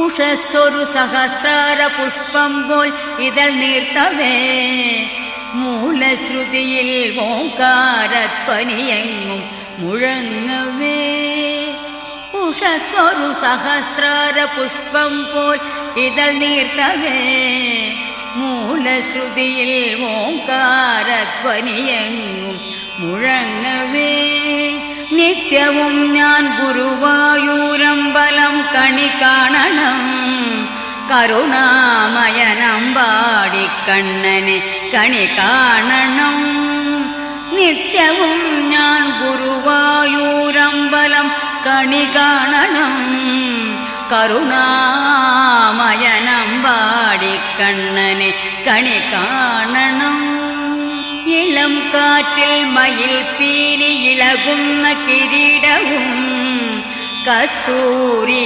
ഉഷസ്സൊരു സഹസ്രാര പുഷ്പം പോൽ ഇതൾ നീർത്തവേ മൂലശ്രുതിയിൽ ഓംകാരധ്വനിയെങ്ങും മുഴങ്ങവേ. ഉഷസ്സൊരു സഹസ്രാര പുഷ്പം പോൽ ഇതൾ നീർത്തവേ മൂലശ്രുതിയിൽ ഓംകാരധ്വനിയെങ്ങും മുഴങ്ങവേ. നിത്യവും ഞാൻ ഗുരുവായൂരമ്പലം കണി കാണണം കരുണാമയനമ്പാടിക്കണ്ണനെ കണി കാണണം. നിത്യവും ഞാൻ ഗുരുവായൂരമ്പലം കണി കാണണം കരുണാമയനമ്പാടിക്കണ്ണനെ കണി കാണണം. ഇളം കാറ്റിൽ മയിൽ പീലി ഇളകുന്ന കിരീടവും കസ്തൂരി